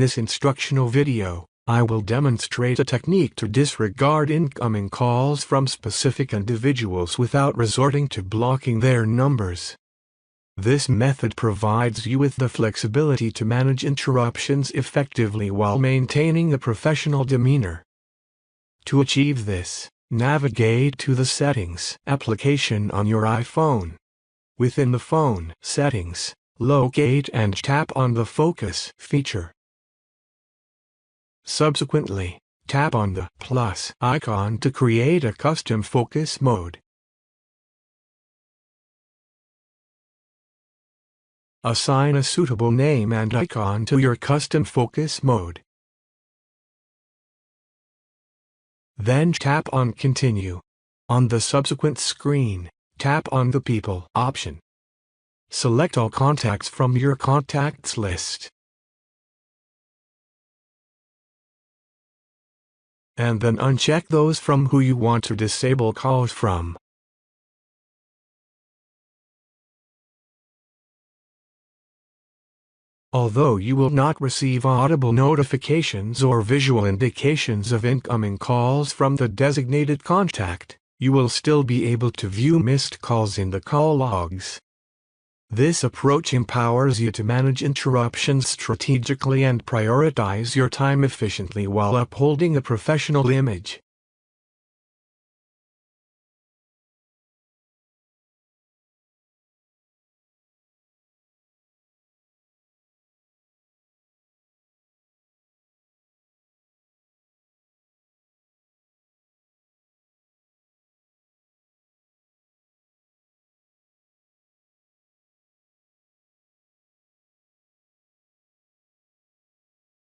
this instructional video, I will demonstrate a technique to disregard incoming calls from specific individuals without resorting to blocking their numbers. This method provides you with the flexibility to manage interruptions effectively while maintaining a professional demeanor. To achieve this, navigate to the Settings application on your iPhone. Within the phone settings, locate and tap on the Focus feature. Subsequently, tap on the plus icon to create a custom focus mode. Assign a suitable name and icon to your custom focus mode. Then tap on Continue. On the subsequent screen, tap on the People option. Select all contacts from your contacts list. And then uncheck those from who you want to disable calls from. Although you will not receive audible notifications or visual indications of incoming calls from the designated contact, you will still be able to view missed calls in the call logs. This approach empowers you to manage interruptions strategically and prioritize your time efficiently while upholding a professional image.